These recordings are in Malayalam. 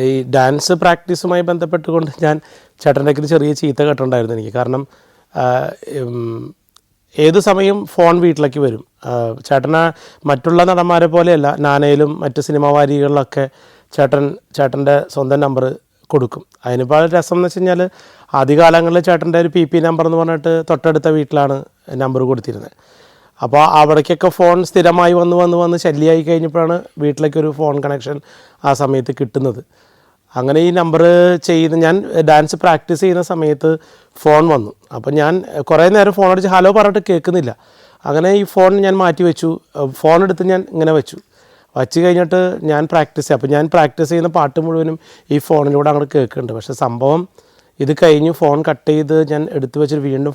ഈ ഡാൻസ് പ്രാക്ടീസുമായി ബന്ധപ്പെട്ടുകൊണ്ട് ഞാൻ ചേട്ടൻ്റെ ചെറിയ ചീത്ത കേട്ടിട്ടുണ്ടായിരുന്നു എനിക്ക്. കാരണം ഏതു സമയം ഫോൺ വീട്ടിലേക്ക് വരും. ചേട്ടനെ മറ്റുള്ള നടന്മാരെ പോലെയല്ല, നാനയിലും മറ്റ് സിനിമാ വാരികളിലൊക്കെ ചേട്ടൻ്റെ സ്വന്തം നമ്പർ കൊടുക്കും. അതിനിപ്പോൾ രസം എന്ന് വെച്ച് കഴിഞ്ഞാൽ ആദ്യകാലങ്ങളിൽ ചേട്ടൻ്റെ ഒരു PP നമ്പർ എന്ന് പറഞ്ഞിട്ട് തൊട്ടടുത്ത വീട്ടിലാണ് നമ്പർ കൊടുത്തിരുന്നത്. അപ്പോൾ അവിടേക്കൊക്കെ ഫോൺ സ്ഥിരമായി വന്ന് ശല്യമായി കഴിഞ്ഞപ്പോഴാണ് വീട്ടിലേക്കൊരു ഫോൺ കണക്ഷൻ ആ സമയത്ത് കിട്ടുന്നത്. അങ്ങനെ ഈ നമ്പർ ഞാൻ ഡാൻസ് പ്രാക്ടീസ് ചെയ്യുന്ന സമയത്ത് ഫോൺ വന്നു. അപ്പോൾ ഞാൻ കുറേ നേരം ഫോൺ അടിച്ച് ഹലോ പറഞ്ഞിട്ട് കേൾക്കുന്നില്ല. അങ്ങനെ ഈ ഫോൺ ഞാൻ മാറ്റി വെച്ചു. ഫോൺ എടുത്ത് ഞാൻ ഇങ്ങനെ വെച്ചു കഴിഞ്ഞിട്ട് ഞാൻ പ്രാക്ടീസ് ചെയ്യാം. അപ്പോൾ ഞാൻ പ്രാക്ടീസ് ചെയ്യുന്ന പാട്ട് മുഴുവനും ഈ ഫോണിലൂടെ അങ്ങോട്ട് കേൾക്കുന്നുണ്ട്. പക്ഷേ സംഭവം ഇത് കഴിഞ്ഞ് ഫോൺ കട്ട് ചെയ്ത് ഞാൻ എടുത്തു വെച്ചിട്ട് വീണ്ടും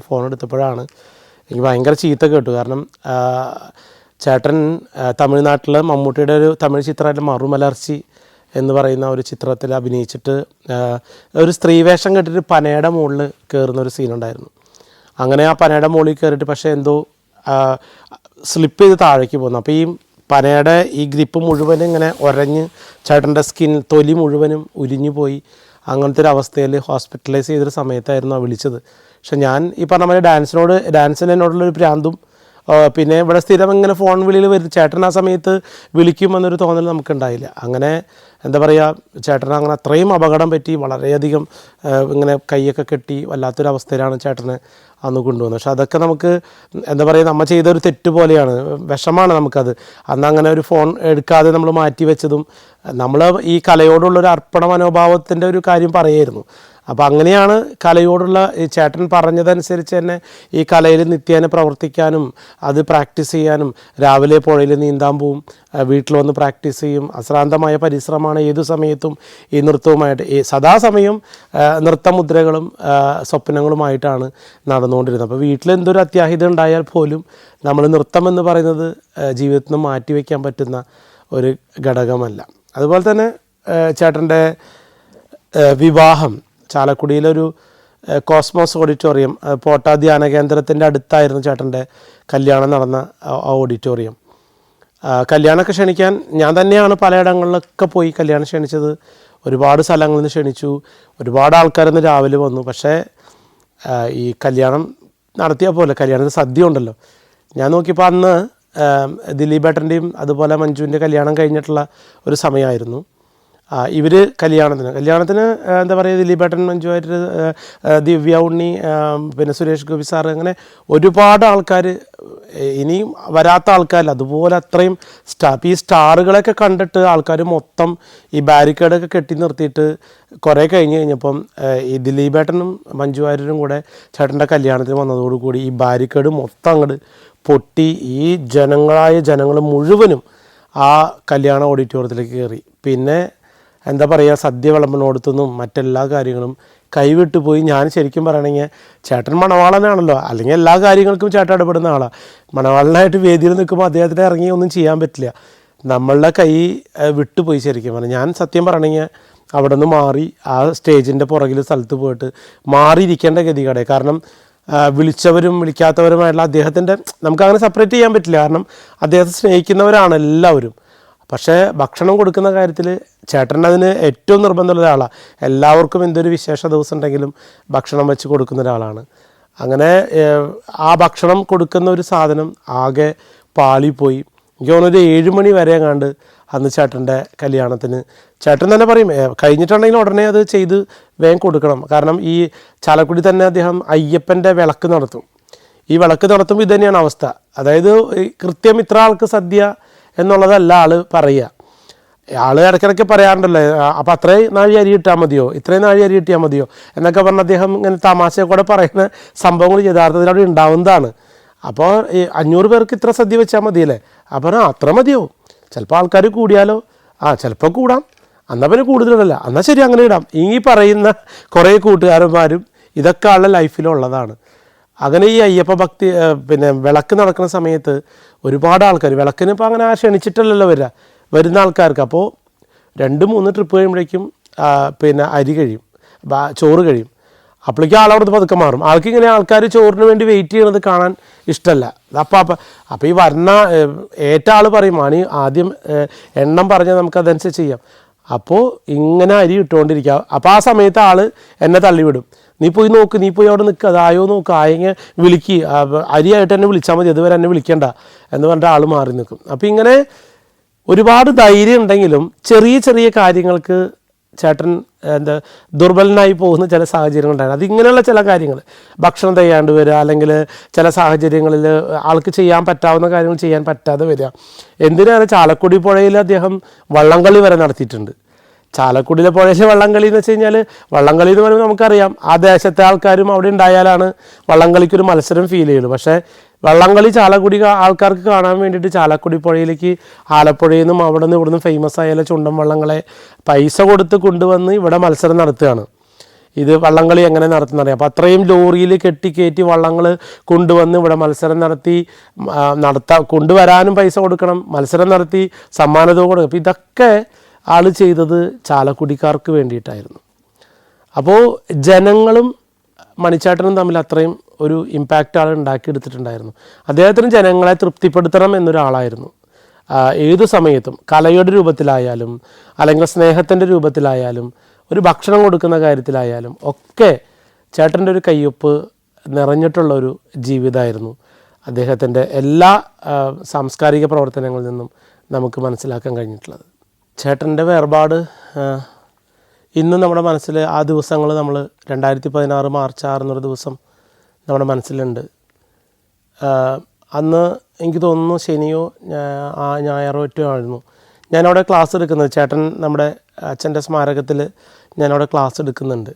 ഫോൺ എടുത്തപ്പോഴാണ് എനിക്ക് ഭയങ്കര ചീത്ത കേട്ടു. കാരണം ചേട്ടൻ തമിഴ്നാട്ടിൽ മമ്മൂട്ടിയുടെ ഒരു തമിഴ് ചിത്രമായിട്ട് മറുമലർച്ചി എന്ന് പറയുന്ന ഒരു ചിത്രത്തിൽ അഭിനയിച്ചിട്ട് ഒരു സ്ത്രീവേഷം കെട്ടിട്ട് പനയുടെ മുകളിൽ കയറുന്ന ഒരു സീനുണ്ടായിരുന്നു. അങ്ങനെ ആ പനയുടെ മുകളിൽ കയറിയിട്ട് പക്ഷേ എന്തോ സ്ലിപ്പ് ചെയ്ത് താഴേക്ക് പോകുന്നു. അപ്പോൾ ഈ പനയുടെ ഈ ഗ്രിപ്പ് മുഴുവനും ഇങ്ങനെ ഉരഞ്ഞ് ചേട്ടൻ്റെ തൊലി മുഴുവനും ഉരിഞ്ഞു പോയി. അങ്ങനത്തെ ഒരു അവസ്ഥയിൽ ഹോസ്പിറ്റലൈസ് ചെയ്തൊരു സമയത്തായിരുന്നു വിളിച്ചത്. പക്ഷെ ഞാൻ ഈ പറഞ്ഞ മാതിരി ഡാൻസിന് എന്നോടുള്ളൊരു ഭ്രാന്തും പിന്നെ ഇവിടെ സ്ഥിരം ഇങ്ങനെ ഫോൺ വിളിയിൽ വരും. ചേട്ടൻ ആ സമയത്ത് വിളിക്കുമെന്നൊരു തോന്നൽ നമുക്കുണ്ടായില്ല. അങ്ങനെ എന്താ പറയുക, ചേട്ടൻ അങ്ങനെ അത്രയും അപകടം പറ്റി വളരെയധികം ഇങ്ങനെ കൈയൊക്കെ കെട്ടി വല്ലാത്തൊരവസ്ഥയിലാണ് ചേട്ടനെ അന്ന് കൊണ്ടുവന്നത്. പക്ഷെ അതൊക്കെ നമുക്ക് എന്താ പറയുക, നമ്മൾ ചെയ്തൊരു തെറ്റ് പോലെയാണ്, വിഷമാണ് നമുക്കത്. അന്ന് അങ്ങനെ ഒരു ഫോൺ എടുക്കാതെ നമ്മൾ മാറ്റി വെച്ചതും നമ്മൾ ഈ കലയോടുള്ളൊരു അർപ്പണ മനോഭാവത്തിൻ്റെ ഒരു കാര്യം പറയായിരുന്നു. അപ്പോൾ അങ്ങനെയാണ് കലയോടുള്ള ഈ ചേട്ടൻ പറഞ്ഞതനുസരിച്ച് തന്നെ ഈ കലയിൽ നിത്യേന പ്രവർത്തിക്കാനും അത് പ്രാക്ടീസ് ചെയ്യാനും, രാവിലെ പുഴയിൽ നീന്താൻ പോവും, വീട്ടിൽ വന്ന് പ്രാക്ടീസ് ചെയ്യും. അശ്രാന്തമായ പരിശ്രമമാണ് ഏതു സമയത്തും ഈ നൃത്തവുമായിട്ട് സദാസമയം നൃത്തമുദ്രകളും സ്വപ്നങ്ങളുമായിട്ടാണ് നടന്നുകൊണ്ടിരുന്നത്. അപ്പോൾ വീട്ടിൽ എന്തൊരു അത്യാഹിതം ഉണ്ടായാൽ പോലും നമ്മൾ നൃത്തം എന്ന് പറയുന്നത് ജീവിതത്തിൽ നിന്ന് മാറ്റിവെക്കാൻ പറ്റുന്ന ഒരു ഘടകമല്ല. അതുപോലെ തന്നെ ചേട്ടൻ്റെ വിവാഹം ചാലക്കുടിയിലൊരു കോസ്മോസ് ഓഡിറ്റോറിയം, പോട്ട ധ്യാന കേന്ദ്രത്തിൻ്റെ അടുത്തായിരുന്നു ചേട്ടൻ്റെ കല്യാണം നടന്ന ഓഡിറ്റോറിയം. കല്യാണമൊക്കെ ക്ഷണിക്കാൻ ഞാൻ തന്നെയാണ് പലയിടങ്ങളിലൊക്കെ പോയി കല്യാണം ക്ഷണിച്ചത്. ഒരുപാട് സ്ഥലങ്ങളിൽ നിന്ന് ക്ഷണിച്ചു, ഒരുപാട് ആൾക്കാരൊന്ന് രാവിലെ വന്നു. പക്ഷേ ഈ കല്യാണം നടത്തിയാൽ പോലെ കല്യാണത്തിന് സദ്യ ഉണ്ടല്ലോ. ഞാൻ നോക്കിയപ്പോൾ അന്ന് ദിലീപേട്ടൻ്റെയും അതുപോലെ മഞ്ജുവിൻ്റെ കല്യാണം കഴിഞ്ഞിട്ടുള്ള ഒരു സമയമായിരുന്നു. ഇവർ കല്യാണത്തിന് എന്താ പറയുക, ദിലീപേട്ടൻ, മഞ്ജുവായിട്ട്, ദിവ്യ ഉണ്ണി, പിന്നെ സുരേഷ് ഗോപി സാറ്, അങ്ങനെ ഒരുപാട് ആൾക്കാർ, ഇനിയും വരാത്ത ആൾക്കാരില്ല. അതുപോലെ അത്രയും ഈ സ്റ്റാറുകളൊക്കെ കണ്ടിട്ട് ആൾക്കാർ മൊത്തം ഈ ബാരിക്കേഡൊക്കെ കെട്ടി നിർത്തിയിട്ട് കുറേ കഴിഞ്ഞപ്പം ഈ ദിലീപേട്ടനും മഞ്ജു വാര്യരും കൂടെ ചേട്ടൻ്റെ കല്യാണത്തിന് വന്നതോടുകൂടി ഈ ബാരിക്കേഡ് മൊത്തം അങ്ങോട്ട് പൊട്ടി. ഈ ജനങ്ങൾ മുഴുവനും ആ കല്യാണ ഓഡിറ്റോറിയത്തിലേക്ക് കയറി. പിന്നെ എന്താ പറയുക, സദ്യ വിളമ്പിനോടത്തുനിന്നും മറ്റെല്ലാ കാര്യങ്ങളും കൈവിട്ടു പോയി. ഞാൻ ശരിക്കും പറയണമെങ്കിൽ ചേട്ടൻ മണവാളനാണല്ലോ, അല്ലെങ്കിൽ എല്ലാ കാര്യങ്ങൾക്കും ചേട്ടൻ ഇടപെടുന്ന ആളാണ്. മണവാളനായിട്ട് വേദിയിൽ നിൽക്കുമ്പോൾ അദ്ദേഹത്തിന് ഇറങ്ങി ഒന്നും ചെയ്യാൻ പറ്റില്ല. നമ്മളുടെ കൈ വിട്ടുപോയി ശരിക്കും പറഞ്ഞാൽ. ഞാൻ സത്യം പറയണമെങ്കിൽ അവിടെ നിന്ന് മാറി ആ സ്റ്റേജിൻ്റെ പുറകിൽ സ്ഥലത്ത് പോയിട്ട് മാറിയിരിക്കേണ്ട ഗതികേടെ. കാരണം വിളിച്ചവരും വിളിക്കാത്തവരുമായിട്ടുള്ള അദ്ദേഹത്തിൻ്റെ നമുക്കങ്ങനെ സെപ്പറേറ്റ് ചെയ്യാൻ പറ്റില്ല. കാരണം അദ്ദേഹത്തെ സ്നേഹിക്കുന്നവരാണ് എല്ലാവരും. പക്ഷേ ഭക്ഷണം കൊടുക്കുന്ന കാര്യത്തിൽ ചേട്ടൻ അതിന് ഏറ്റവും നിർബന്ധമുള്ള ഒരാളാണ്. എല്ലാവർക്കും എന്തൊരു വിശേഷ ദിവസം ഉണ്ടെങ്കിലും ഭക്ഷണം വെച്ച് കൊടുക്കുന്ന ഒരാളാണ്. അങ്ങനെ ആ ഭക്ഷണം കൊടുക്കുന്ന ഒരു സാധനം ആകെ പാളിപ്പോയി. എനിക്ക് തോന്നുന്നൊരു 7 മണി വരെ കണ്ട് അന്ന് ചേട്ടൻ്റെ കല്യാണത്തിന് ചേട്ടൻ തന്നെ പറയും, കഴിഞ്ഞിട്ടുണ്ടെങ്കിൽ ഉടനെ അത് ചെയ്ത് വേഗം കൊടുക്കണം. കാരണം ഈ ചാലക്കുടി തന്നെ അദ്ദേഹം അയ്യപ്പൻ്റെ വിളക്ക് നടത്തും. ഈ വിളക്ക് നടത്തുമ്പോൾ ഇത് തന്നെയാണ് അവസ്ഥ. അതായത് കൃത്യം ഇത്ര ആൾക്ക് സദ്യ എന്നുള്ളതല്ല ആൾ പറയുക. ആൾ ഇടയ്ക്കിടയ്ക്ക് പറയാറുണ്ടല്ലോ, അപ്പോൾ അത്രയും നാഴി അരി ഇട്ടാൽ മതിയോ, ഇത്രയും നാഴി അരി ഇട്ടാൽ മതിയോ എന്നൊക്കെ പറഞ്ഞ് അദ്ദേഹം ഇങ്ങനെ തമാശയെ കൂടെ പറയുന്ന സംഭവങ്ങൾ യഥാർത്ഥത്തിൽ അവിടെ ഉണ്ടാവുന്നതാണ്. അപ്പോൾ ഈ 500 പേർക്ക് ഇത്ര സദ്യ വെച്ചാൽ മതിയല്ലേ, അപ്പോൾ അത്ര മതിയോ, ചിലപ്പോൾ ആൾക്കാർ കൂടിയാലോ, ചിലപ്പോൾ കൂടാം, എന്നാൽ പിന്നെ കൂടുതലല്ല, എന്നാൽ ശരി അങ്ങനെ ഇടാം. ഈ പറയുന്ന കുറേ കൂട്ടുകാരന്മാരും ഇതൊക്കെ ആളുടെ ലൈഫിലുള്ളതാണ്. അങ്ങനെ ഈ അയ്യപ്പ ഭക്തി പിന്നെ വിളക്ക് നടക്കുന്ന സമയത്ത് ഒരുപാട് ആൾക്കാർ, വിളക്കിന് ഇപ്പോൾ അങ്ങനെ ക്ഷണിച്ചിട്ടല്ലല്ലോ വരുന്ന ആൾക്കാർക്ക്. അപ്പോൾ 2-3 ട്രിപ്പ് കഴിയുമ്പോഴേക്കും പിന്നെ അരി കഴിയും, ചോറ് കഴിയും. അപ്പോഴേക്കും ആളവിടുന്ന് പതുക്കെ മാറും. ആൾക്കിങ്ങനെ ആൾക്കാർ ചോറിന് വേണ്ടി വെയിറ്റ് ചെയ്യണത് കാണാൻ ഇഷ്ടമല്ല. അപ്പോൾ ഈ വരുന്ന ഏറ്റ ആൾ പറയും, ആദ്യം എണ്ണം പറഞ്ഞാൽ നമുക്കതനുസരിച്ച് ചെയ്യാം. അപ്പോൾ ഇങ്ങനെ അരി ഇട്ടുകൊണ്ടിരിക്കുക. അപ്പോൾ ആ സമയത്ത് ആൾ എന്നെ തള്ളിവിടും. നീ പോയി നോക്ക്, നീ പോയി അവിടെ നിൽക്കുക, അതായോ നോക്ക്, ആയെങ്കിൽ വിളിക്കുക, അരിയായിട്ട് എന്നെ വിളിച്ചാൽ മതി, അതുവരെ എന്നെ വിളിക്കണ്ട എന്ന് പറഞ്ഞിട്ട് ആൾ മാറി നിൽക്കും. അപ്പോൾ ഇങ്ങനെ ഒരുപാട് ധൈര്യം ഉണ്ടെങ്കിലും ചെറിയ ചെറിയ കാര്യങ്ങൾക്ക് ചേട്ടൻ ദുർബലനായി പോകുന്ന ചില സാഹചര്യങ്ങളുണ്ടായിരുന്നു. അതിങ്ങനെയുള്ള ചില കാര്യങ്ങൾ, ഭക്ഷണം തയ്യാണ്ട് വരിക, അല്ലെങ്കിൽ ചില സാഹചര്യങ്ങളിൽ ആൾക്ക് ചെയ്യാൻ പറ്റാവുന്ന കാര്യങ്ങൾ ചെയ്യാൻ പറ്റാതെ വരിക. എന്തിനാണ് ചാലക്കുടി പുഴയിൽ അദ്ദേഹം വള്ളംകളി വരെ നടത്തിയിട്ടുണ്ട്. ചാലക്കുടിയിലെ പുഴയിലെ വള്ളംകളി എന്ന് വെച്ച് കഴിഞ്ഞാൽ, വള്ളംകളി എന്ന് പറയുമ്പോൾ നമുക്കറിയാം ആ ദേശത്തെ ആൾക്കാരും അവിടെ ഉണ്ടായാലാണ് വള്ളംകളിക്കൊരു മത്സരം ഫീൽ ചെയ്യുള്ളൂ. പക്ഷേ വള്ളംകളി ചാലക്കുടി ആൾക്കാർക്ക് കാണാൻ വേണ്ടിയിട്ട് ചാലക്കുടി പുഴയിലേക്ക് ആലപ്പുഴയിൽ നിന്നും അവിടെ നിന്ന് ഇവിടുന്ന് ഫേമസ് ആയാലും ചുണ്ടൻ വള്ളങ്ങളെ പൈസ കൊടുത്ത് കൊണ്ടുവന്ന് ഇവിടെ മത്സരം നടത്തുകയാണ്. ഇത് വള്ളംകളി എങ്ങനെ നടത്തുന്നറിയാം. അപ്പോൾ അത്രയും ലോറിയിൽ കയറ്റി വള്ളങ്ങൾ കൊണ്ടുവന്ന് ഇവിടെ മത്സരം നടത്തി കൊണ്ടുവരാനും പൈസ കൊടുക്കണം, മത്സരം നടത്തി സമ്മാനത്തുക കൊടുക്കണം. അപ്പോൾ ഇതൊക്കെ ആൾ ചെയ്തത് ചാലക്കുടിക്കാർക്ക് വേണ്ടിയിട്ടായിരുന്നു. അപ്പോൾ ജനങ്ങളും മണിച്ചേട്ടനും തമ്മിൽ അത്രയും ഒരു ഇമ്പാക്റ്റ് ആൾ ഉണ്ടാക്കിയെടുത്തിട്ടുണ്ടായിരുന്നു. അദ്ദേഹത്തിന് ജനങ്ങളെ തൃപ്തിപ്പെടുത്തണം എന്നൊരാളായിരുന്നു. ഏതു സമയത്തും കലയുടെ രൂപത്തിലായാലും അല്ലെങ്കിൽ സ്നേഹത്തിൻ്റെ രൂപത്തിലായാലും ഒരു ഭക്ഷണം കൊടുക്കുന്ന കാര്യത്തിലായാലും ഒക്കെ ചേട്ടൻ്റെ ഒരു കയ്യൊപ്പ് നിറഞ്ഞിട്ടുള്ളൊരു ജീവിതമായിരുന്നു അദ്ദേഹത്തിൻ്റെ എല്ലാ സാംസ്കാരിക പ്രവർത്തനങ്ങളിൽ നിന്നും നമുക്ക് മനസ്സിലാക്കാൻ കഴിഞ്ഞിട്ടുള്ളത്. ചേട്ടൻ്റെ വേർപാട് ഇന്നും നമ്മുടെ മനസ്സിൽ, ആ ദിവസങ്ങൾ നമ്മൾ 2016 മാർച്ച് 6 എന്നൊരു ദിവസം നമ്മുടെ മനസ്സിലുണ്ട്. അന്ന് എനിക്ക് തോന്നുന്നു ശനിയോ ഞായറോ ഒറ്റോ ആയിരുന്നു ഞാനവിടെ ക്ലാസ് എടുക്കുന്നത്. ചേട്ടൻ നമ്മുടെ അച്ഛൻ്റെ സ്മാരകത്തിൽ ഞാനവിടെ ക്ലാസ് എടുക്കുന്നുണ്ട്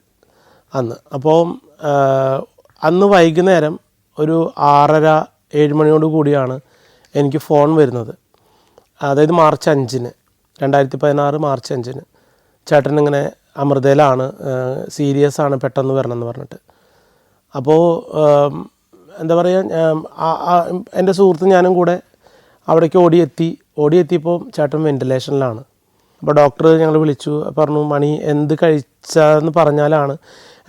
അന്ന്. അപ്പോൾ അന്ന് വൈകുന്നേരം ഒരു 6:30-7 മണിയോട് കൂടിയാണ് എനിക്ക് ഫോൺ വരുന്നത്. അതായത് മാർച്ച് 5-ന് 2016 മാർച്ച് 5-ന് ചേട്ടൻ ഇങ്ങനെ അമൃതയിലാണ്, സീരിയസ് ആണ്, പെട്ടെന്ന് വരണമെന്ന് പറഞ്ഞിട്ട്. അപ്പോൾ എന്താ പറയുക, എൻ്റെ സുഹൃത്ത് ഞാനും കൂടെ അവിടേക്ക് ഓടിയെത്തിയപ്പോൾ ചേട്ടൻ വെൻറ്റിലേഷനിലാണ്. അപ്പോൾ ഡോക്ടർ ഞങ്ങൾ വിളിച്ചു, പറഞ്ഞു മണി എന്ത് കഴിച്ചതെന്ന് പറഞ്ഞാലാണ്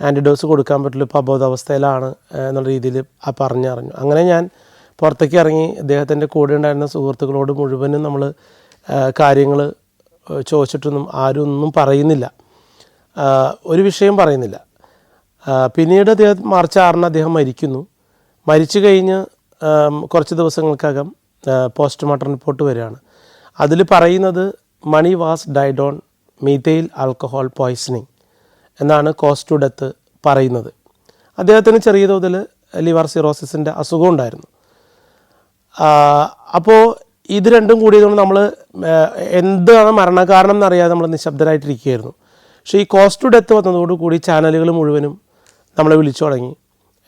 ആൻറ്റിഡോസ് കൊടുക്കാൻ പറ്റുള്ളൂ, ഇപ്പോൾ അബോധാവസ്ഥയിലാണ് എന്നുള്ള രീതിയിൽ പറഞ്ഞറിഞ്ഞു. അങ്ങനെ ഞാൻ പുറത്തേക്ക് ഇറങ്ങി അദ്ദേഹത്തിൻ്റെ കൂടെ ഉണ്ടായിരുന്ന സുഹൃത്തുക്കളോട് മുഴുവനും നമ്മൾ കാര്യങ്ങൾ ചോദിച്ചിട്ടൊന്നും ആരും ഒന്നും പറയുന്നില്ല, ഒരു വിഷയം പറയുന്നില്ല. പിന്നീട് അദ്ദേഹം മാർച്ച് 6-ന് അദ്ദേഹം മരിച്ചു കഴിഞ്ഞ് കുറച്ച് ദിവസങ്ങൾക്കകം പോസ്റ്റ്മോർട്ടം റിപ്പോർട്ട് വരികയാണ്. അതിൽ പറയുന്നത് Mani was died on methyl alcohol poisoning എന്നാണ് കോസ് ടു ഡെത്ത് പറയുന്നത്. അദ്ദേഹത്തിന് ചെറിയ തോതിൽ ലിവർ സിറോസിസിൻ്റെ അസുഖം ഉണ്ടായിരുന്നു. അപ്പോൾ ഇത് രണ്ടും കൂടിയതുകൊണ്ട് നമ്മൾ എന്താണ് മരണകാരണം എന്നറിയാതെ നമ്മൾ നിശബ്ദരായിട്ടിരിക്കുകയായിരുന്നു. പക്ഷേ ഈ കോസ് ടു ഡെത്ത് വന്നതോടുകൂടി ചാനലുകൾ മുഴുവനും നമ്മളെ വിളിച്ചു തുടങ്ങി.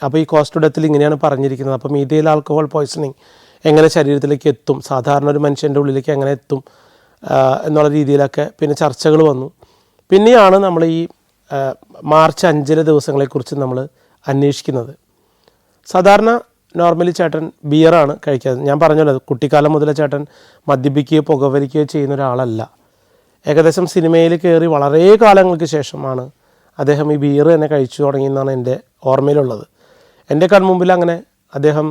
അപ്പോൾ ഈ കോസ് ടു ഡെത്തിൽ ഇങ്ങനെയാണ് പറഞ്ഞിരിക്കുന്നത്. അപ്പോൾ മീഥൈൽ ആൽക്കഹോൾ പോയ്സണിങ് എങ്ങനെ ശരീരത്തിലേക്ക് എത്തും, സാധാരണ ഒരു മനുഷ്യൻ്റെ ഉള്ളിലേക്ക് എങ്ങനെ എത്തും എന്നുള്ള രീതിയിലൊക്കെ പിന്നെ ചർച്ചകൾ വന്നു. പിന്നെയാണ് നമ്മൾ ഈ മാർച്ച് 5 ദിവസങ്ങളെക്കുറിച്ച് നമ്മൾ അന്വേഷിക്കുന്നത്. സാധാരണ നോർമലി ചേട്ടൻ ബിയറാണ് കഴിക്കാറ്. ഞാൻ പറഞ്ഞല്ലോ, കുട്ടിക്കാലം മുതലേ ചേട്ടൻ മദ്യപിക്കുകയോ പുകവലിക്കുകയോ ചെയ്യുന്ന ഒരാളല്ല. ഏകദേശം സിനിമയിൽ കയറി വളരെ കാലങ്ങൾക്ക് ശേഷമാണ് അദ്ദേഹം ഈ ബിയർ തന്നെ കഴിച്ചു തുടങ്ങിയെന്നാണ് എൻ്റെ ഓർമ്മയിലുള്ളത്. എൻ്റെ കൺമുമ്പിൽ അങ്ങനെ അദ്ദേഹം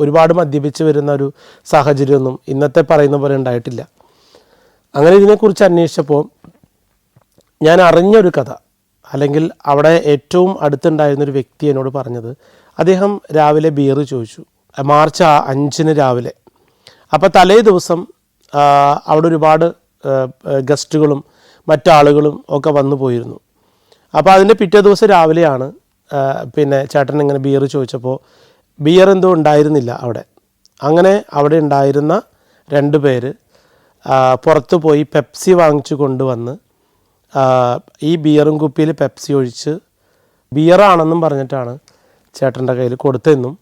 ഒരുപാട് മദ്യപിച്ച് വരുന്ന ഒരു സാഹചര്യമൊന്നും ഇന്നത്തെ പറയുന്ന പോലെ ഉണ്ടായിട്ടില്ല. അങ്ങനെ ഇതിനെക്കുറിച്ച് അന്വേഷിച്ചപ്പോൾ ഞാൻ അറിഞ്ഞൊരു കഥ, അല്ലെങ്കിൽ അവിടെ ഏറ്റവും അടുത്തുണ്ടായിരുന്നൊരു വ്യക്തി എന്നോട് പറഞ്ഞത്, അദ്ദേഹം രാവിലെ ബിയർ ചോദിച്ചു മാർച്ച് 5-ന് രാവിലെ. അപ്പോൾ തലേ ദിവസം അവിടെ ഒരുപാട് ഗസ്റ്റുകളും മറ്റാളുകളും ഒക്കെ വന്നു പോയിരുന്നു. അപ്പോൾ അതിൻ്റെ പിറ്റേ ദിവസം രാവിലെയാണ് പിന്നെ ചേട്ടൻ ഇങ്ങനെ ബിയർ ചോദിച്ചപ്പോൾ ബിയർ എന്തോ ഉണ്ടായിരുന്നില്ല അവിടെ. അങ്ങനെ അവിടെ ഉണ്ടായിരുന്ന 2 പേര് പുറത്ത് പോയി പെപ്സി വാങ്ങിച്ചു കൊണ്ടുവന്ന് ഈ ബിയറും കുപ്പിയിൽ പെപ്സി ഒഴിച്ച് ബിയറാണെന്നും പറഞ്ഞിട്ടാണ് ചേട്ടൻ്റെ കയ്യിൽ കൊടുത്തെന്നും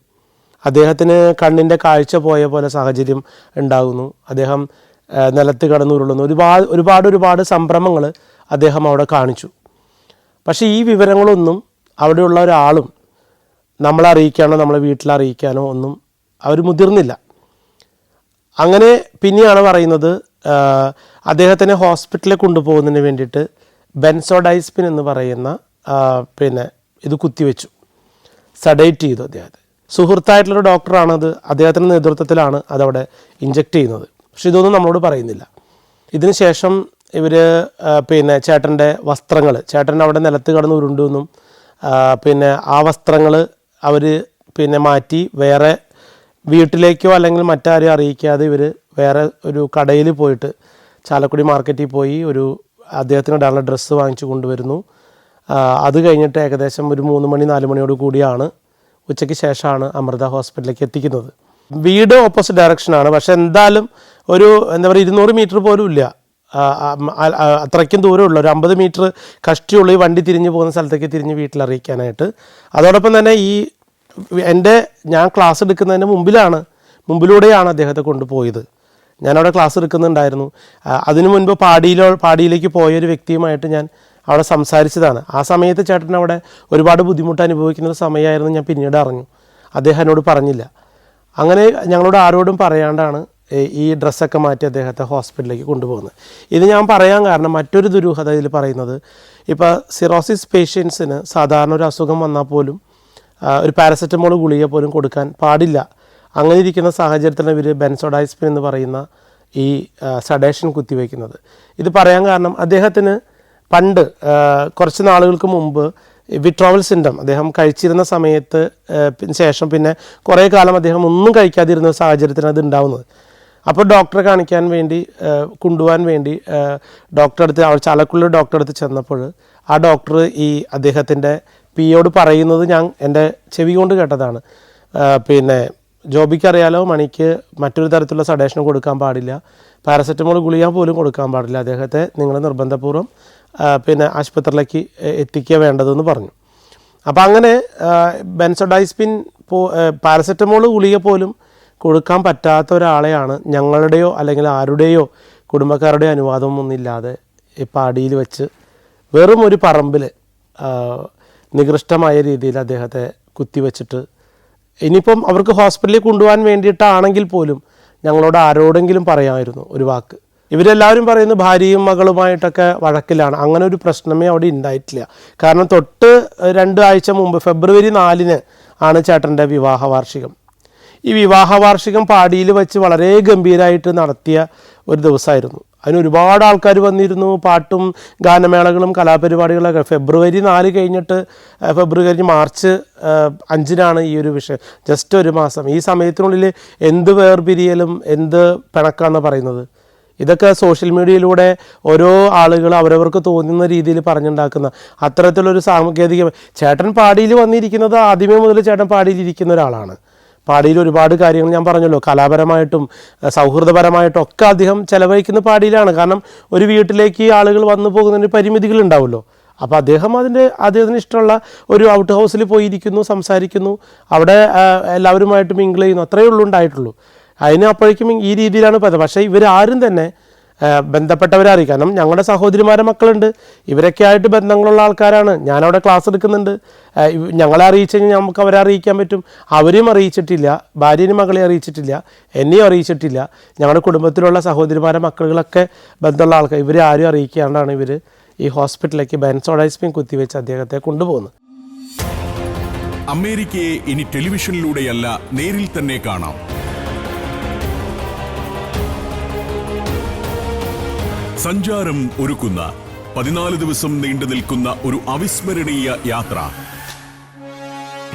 അദ്ദേഹത്തിന് കണ്ണിൻ്റെ കാഴ്ച പോയ പോലെ സാഹചര്യം ഉണ്ടാകുന്നു. അദ്ദേഹം നിലത്ത് കിടന്ന് ഉരുളുന്നു. ഒരുപാട് സംഭ്രമങ്ങൾ അദ്ദേഹം അവിടെ കാണിച്ചു. പക്ഷേ ഈ വിവരങ്ങളൊന്നും അവിടെയുള്ള ഒരാളും നമ്മളെ അറിയിക്കാനോ നമ്മളെ വീട്ടിലറിയിക്കാനോ ഒന്നും അവർ മുതിർന്നില്ല. അങ്ങനെ പിന്നെയാണ് പറയുന്നത്, അദ്ദേഹത്തിനെ ഹോസ്പിറ്റലിൽ കൊണ്ടുപോകുന്നതിന് വേണ്ടിയിട്ട് ബെൻസോഡൈസ്പിൻ എന്ന് പറയുന്ന പിന്നെ ഇത് കുത്തിവെച്ചു, സഡേറ്റ് ചെയ്തു അദ്ദേഹത്തെ. സുഹൃത്തായിട്ടുള്ളൊരു ഡോക്ടറാണത്, അദ്ദേഹത്തിൻ്റെ നേതൃത്വത്തിലാണ് അതവിടെ ഇഞ്ചെക്റ്റ് ചെയ്യുന്നത്. പക്ഷെ ഇതൊന്നും നമ്മളോട് പറയുന്നില്ല. ഇതിന് ശേഷം ഇവർ പിന്നെ ചേട്ടൻ്റെ വസ്ത്രങ്ങൾ, ചേട്ടൻ അവിടെ നിലത്ത് കിടന്ന് ഉരുണ്ടെന്നും പിന്നെ ആ വസ്ത്രങ്ങൾ അവർ പിന്നെ മാറ്റി വേറെ വീട്ടിലേക്കോ അല്ലെങ്കിൽ മറ്റാരെയും അറിയിക്കാതെ ഇവർ വേറെ ഒരു കടയിൽ പോയിട്ട് ചാലക്കുടി മാർക്കറ്റിൽ പോയി ഒരു അദ്ദേഹത്തിന് ഇടാനുള്ള ഡ്രസ്സ് വാങ്ങിച്ചു കൊണ്ടുവരുന്നു. അത് കഴിഞ്ഞിട്ട് ഏകദേശം ഒരു 3 മണി 4 മണിയോട് കൂടിയാണ്, ഉച്ചയ്ക്ക് ശേഷമാണ് അമൃത ഹോസ്പിറ്റലിലേക്ക് എത്തിക്കുന്നത്. വീട് ഓപ്പോസിറ്റ് ഡയറക്ഷനാണ്, പക്ഷേ എന്തായാലും ഒരു എന്താ പറയുക 200 മീറ്റർ പോലും ഇല്ല, അത്രയ്ക്കും ദൂരമുള്ള ഒരു 50 മീറ്റർ കഷ്ടിയുള്ള ഈ വണ്ടി തിരിഞ്ഞ് പോകുന്ന സ്ഥലത്തേക്ക് തിരിഞ്ഞ് വീട്ടിലറിയിക്കാനായിട്ട്. അതോടൊപ്പം തന്നെ ഞാൻ ക്ലാസ് എടുക്കുന്നതിന് മുമ്പിലൂടെയാണ് അദ്ദേഹത്തെ കൊണ്ടുപോയത്. ഞാനവിടെ ക്ലാസ് എടുക്കുന്നുണ്ടായിരുന്നു. അതിനു മുൻപ് പാടിയിലേക്ക് പോയൊരു വ്യക്തിയുമായിട്ട് ഞാൻ അവിടെ സംസാരിച്ചതാണ്. ആ സമയത്ത് ചേട്ടൻ അവിടെ ഒരുപാട് ബുദ്ധിമുട്ട് അനുഭവിക്കുന്ന സമയമായിരുന്നു ഞാൻ പിന്നീട് അറിഞ്ഞു. അദ്ദേഹം എന്നോട് പറഞ്ഞില്ല. അങ്ങനെ ഞങ്ങളോട് ആരോടും പറയാണ്ടാണ് ഈ ഡ്രസ്സൊക്കെ മാറ്റി അദ്ദേഹത്തെ ഹോസ്പിറ്റലിലേക്ക് കൊണ്ടുപോകുന്നത്. ഇത് ഞാൻ പറയാൻ കാരണം മറ്റൊരു ദുരൂഹത ഇതിൽ പറയുന്നത്, ഇപ്പോൾ സിറോസിസ് പേഷ്യൻസിന് സാധാരണ ഒരു അസുഖം വന്നാൽ പോലും ഒരു പാരസെറ്റമോൾ ഗുളിക പോലും കൊടുക്കാൻ പാടില്ല. അങ്ങനെ ഇരിക്കുന്ന സാഹചര്യത്തിലാണ് ഇവർ ബെൻസോഡൈസ്പിൻ എന്ന് പറയുന്ന ഈ സഡേഷൻ കുത്തിവയ്ക്കുന്നത്. ഇത് പറയാൻ കാരണം അദ്ദേഹത്തിന് പണ്ട് കുറച്ച് നാളുകൾക്ക് മുമ്പ് വിട്രോവൽ സിൻഡം അദ്ദേഹം കഴിച്ചിരുന്ന സമയത്ത് ശേഷം പിന്നെ കുറേ കാലം അദ്ദേഹം ഒന്നും കഴിക്കാതിരുന്ന സാഹചര്യത്തിലാണ് അത് ഉണ്ടാവുന്നത്. അപ്പോൾ ഡോക്ടറെ കാണിക്കാൻ വേണ്ടി കൊണ്ടുപോകാൻ വേണ്ടി ഡോക്ടറെ അടുത്ത് ചാലക്കുടിയിലെ ഡോക്ടറെ അടുത്ത് ചെന്നപ്പോൾ ആ ഡോക്ടർ ഈ അദ്ദേഹത്തിൻ്റെ പിയോട് പറയുന്നത് ഞാൻ എൻ്റെ ചെവി കൊണ്ട് കേട്ടതാണ്. പിന്നെ ജോബിക്കറിയാലോ, മണിക്ക് മറ്റൊരു തരത്തിലുള്ള സഡേഷൻ കൊടുക്കാൻ പാടില്ല, പാരസെറ്റമോൾ ഗുളിക പോലും കൊടുക്കാൻ പാടില്ല, അദ്ദേഹത്തെ നിങ്ങൾ നിർബന്ധപൂർവ്വം പിന്നെ ആശുപത്രിയിലേക്ക് എത്തിക്കുക വേണ്ടതെന്ന് പറഞ്ഞു. അപ്പോൾ അങ്ങനെ ബെൻസോഡൈസ്പിൻ പാരസെറ്റമോൾ ഗുളിക പോലും കൊടുക്കാൻ പറ്റാത്ത ഒരാളെയാണ് ഞങ്ങളുടെയോ അല്ലെങ്കിൽ ആരുടെയോ കുടുംബക്കാരുടെയോ അനുവാദമൊന്നുമില്ലാതെ ഈ പാടിയിൽ വെച്ച് വെറും ഒരു പറമ്പിൽ നികൃഷ്ടമായ രീതിയിൽ അദ്ദേഹത്തെ കുത്തിവെച്ചിട്ട്, ഇനിയിപ്പം അവർക്ക് ഹോസ്പിറ്റലിൽ കൊണ്ടുപോകാൻ വേണ്ടിയിട്ടാണെങ്കിൽ പോലും ഞങ്ങളോട് ആരോടെങ്കിലും പറയാമായിരുന്നു ഒരു വാക്ക്. ഇവരെല്ലാവരും പറയുന്നു ഭാര്യയും മകളുമായിട്ടൊക്കെ വഴക്കിലാണ്. അങ്ങനെ ഒരു പ്രശ്നമേ അവിടെ ഉണ്ടായിട്ടില്ല. കാരണം തൊട്ട് 2 ആഴ്ച മുമ്പ് ഫെബ്രുവരി 4-ന് ആണ് ചേട്ടൻ്റെ വിവാഹ വാർഷികം. ഈ വിവാഹ വാർഷികം പാടിയിൽ വെച്ച് വളരെ ഗംഭീരമായിട്ട് നടത്തിയ ഒരു ദിവസമായിരുന്നു. അതിന് ഒരുപാട് ആൾക്കാർ വന്നിരുന്നു. പാട്ടും ഗാനമേളകളും കലാപരിപാടികളൊക്കെ. ഫെബ്രുവരി 4 കഴിഞ്ഞിട്ട് ഫെബ്രുവരി മാർച്ച് 5-നാണ് ഈ ഒരു വിഷയം. ജസ്റ്റ് ഒരു മാസം. ഈ സമയത്തിനുള്ളിൽ എന്ത് വേർപിരിയലും എന്ത് പിണക്കാന്ന് പറയുന്നത്. ഇതൊക്കെ സോഷ്യൽ മീഡിയയിലൂടെ ഓരോ ആളുകൾ അവരവർക്ക് തോന്നുന്ന രീതിയിൽ പറഞ്ഞുണ്ടാക്കുന്ന അത്തരത്തിലൊരു സാങ്കേതിക. ചേട്ടൻ പാടിയിൽ വന്നിരിക്കുന്നത് ആദ്യമേ മുതൽ ചേട്ടൻ പാടിയിലിരിക്കുന്ന ഒരാളാണ്. പാടിയിൽ ഒരുപാട് കാര്യങ്ങൾ ഞാൻ പറഞ്ഞല്ലോ, കലാപരമായിട്ടും സൗഹൃദപരമായിട്ടും ഒക്കെ അദ്ദേഹം ചെലവഴിക്കുന്ന പാടിയിലാണ്. കാരണം ഒരു വീട്ടിലേക്ക് ആളുകൾ വന്നു പോകുന്നതിന് പരിമിതികൾ ഉണ്ടാവുമല്ലോ. അപ്പോൾ അദ്ദേഹത്തിന് ഇഷ്ടമുള്ള ഒരു ഔട്ട് ഹൗസിൽ പോയിരിക്കുന്നു, സംസാരിക്കുന്നു, അവിടെ എല്ലാവരുമായിട്ട് മിങ്കിൾ ചെയ്യുന്നു, അത്രയേ ഉള്ളൂ ഉണ്ടായിട്ടുള്ളൂ. അതിന് അപ്പോഴേക്കും ഈ രീതിയിലാണ് പറയുന്നത്. പക്ഷേ ഇവരാരും തന്നെ ബന്ധപ്പെട്ടവരെ അറിയിക്കാം. കാരണം ഞങ്ങളുടെ സഹോദരിമാരെ മക്കളുണ്ട്, ഇവരൊക്കെ ആയിട്ട് ബന്ധങ്ങളുള്ള ആൾക്കാരാണ്. ഞാനവിടെ ക്ലാസ് എടുക്കുന്നുണ്ട്. ഞങ്ങളെ അറിയിച്ചു കഴിഞ്ഞാൽ നമുക്ക് അവരെ അറിയിക്കാൻ പറ്റും. അവരെയും അറിയിച്ചിട്ടില്ല, ഭാര്യയും മകളെ അറിയിച്ചിട്ടില്ല, എന്നെയും അറിയിച്ചിട്ടില്ല. ഞങ്ങളുടെ കുടുംബത്തിലുള്ള സഹോദരിമാരെ മക്കളൊക്കെ ബന്ധമുള്ള ആൾക്കാർ, ഇവരെ ആരും അറിയിക്കാണ്ടാണ് ഇവർ ഈ ഹോസ്പിറ്റലിലേക്ക് ബെൻസോഡൈസ്പിൻ കുത്തിവെച്ച് അദ്ദേഹത്തെ കൊണ്ടുപോകുന്നത്. അമേരിക്കയെ ഇനി ടെലിവിഷനിലൂടെയല്ല നേരിൽ തന്നെ കാണാം. സഞ്ചാരം ഒരുക്കുന്ന 14 ദിവസം നീണ്ടു നിൽക്കുന്ന ഒരു അവിസ്മരണീയ യാത്ര.